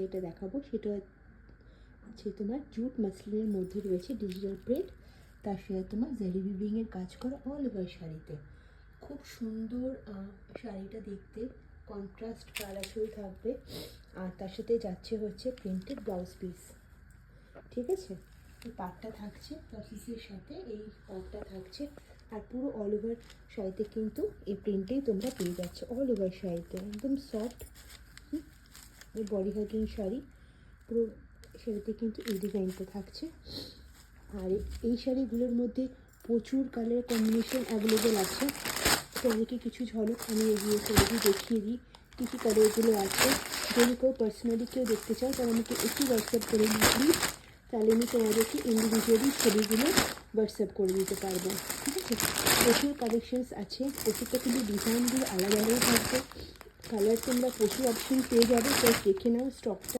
যেটা দেখাবো সেটা হচ্ছে তোমার জুট মাসলিনের মধ্যে রয়েছে ডিজিটাল প্রিন্ট, তার সাথে তোমার জারি উইভিংয়ের কাজ করা অল ওভার শাড়িতে। খুব সুন্দর শাড়িটা দেখতে, কন্ট্রাস্ট কালারফুল থাকবে। আর তার সাথে যাচ্ছে হচ্ছে প্রিন্টেড ব্লাউজ পিস। ঠিক আছে, এই পাটটা থাকছে পিসের সাথে, এই পাটটা থাকছে। আর পুরো অল ওভার শাড়িতে কিন্তু এই প্রিন্টেই তোমরা পেয়ে যাচ্ছে, অল ওভার শাড়িতে একদম সফট বডি হাগিং শাড়ি। পুরো শাড়িতে কিন্তু এই ডিজাইনটা থাকছে। আর এই শাড়িগুলোর মধ্যে প্রচুর কালার কম্বিনেশন অ্যাভেলেবেল আছে। তোমাদেরকে কিছু ঝলক আমি এগিয়ে শাড়ি দেখিয়ে দিই কী কী কালারগুলো আছে। যদি কেউ পার্সোনালি কেউ দেখতে চাও তাহলে আমাকে একটু হোয়াটসঅ্যাপ করে দিই প্লিজ, তাহলে আমি তোমাদেরকে ইন্ডিভিজুয়ালি ছবিগুলো হোয়াটসঅ্যাপ করে দিতে পারবো। ঠিক আছে, প্রচুর কালেকশানস আছে, প্রত্যেকটা কিন্তু ডিজাইনগুলো আলাদা আলাদা থাকবে। কালার তোমরা প্রচুর অপশন পেয়ে যাবে, জাস্ট দেখে নাও স্টকটা।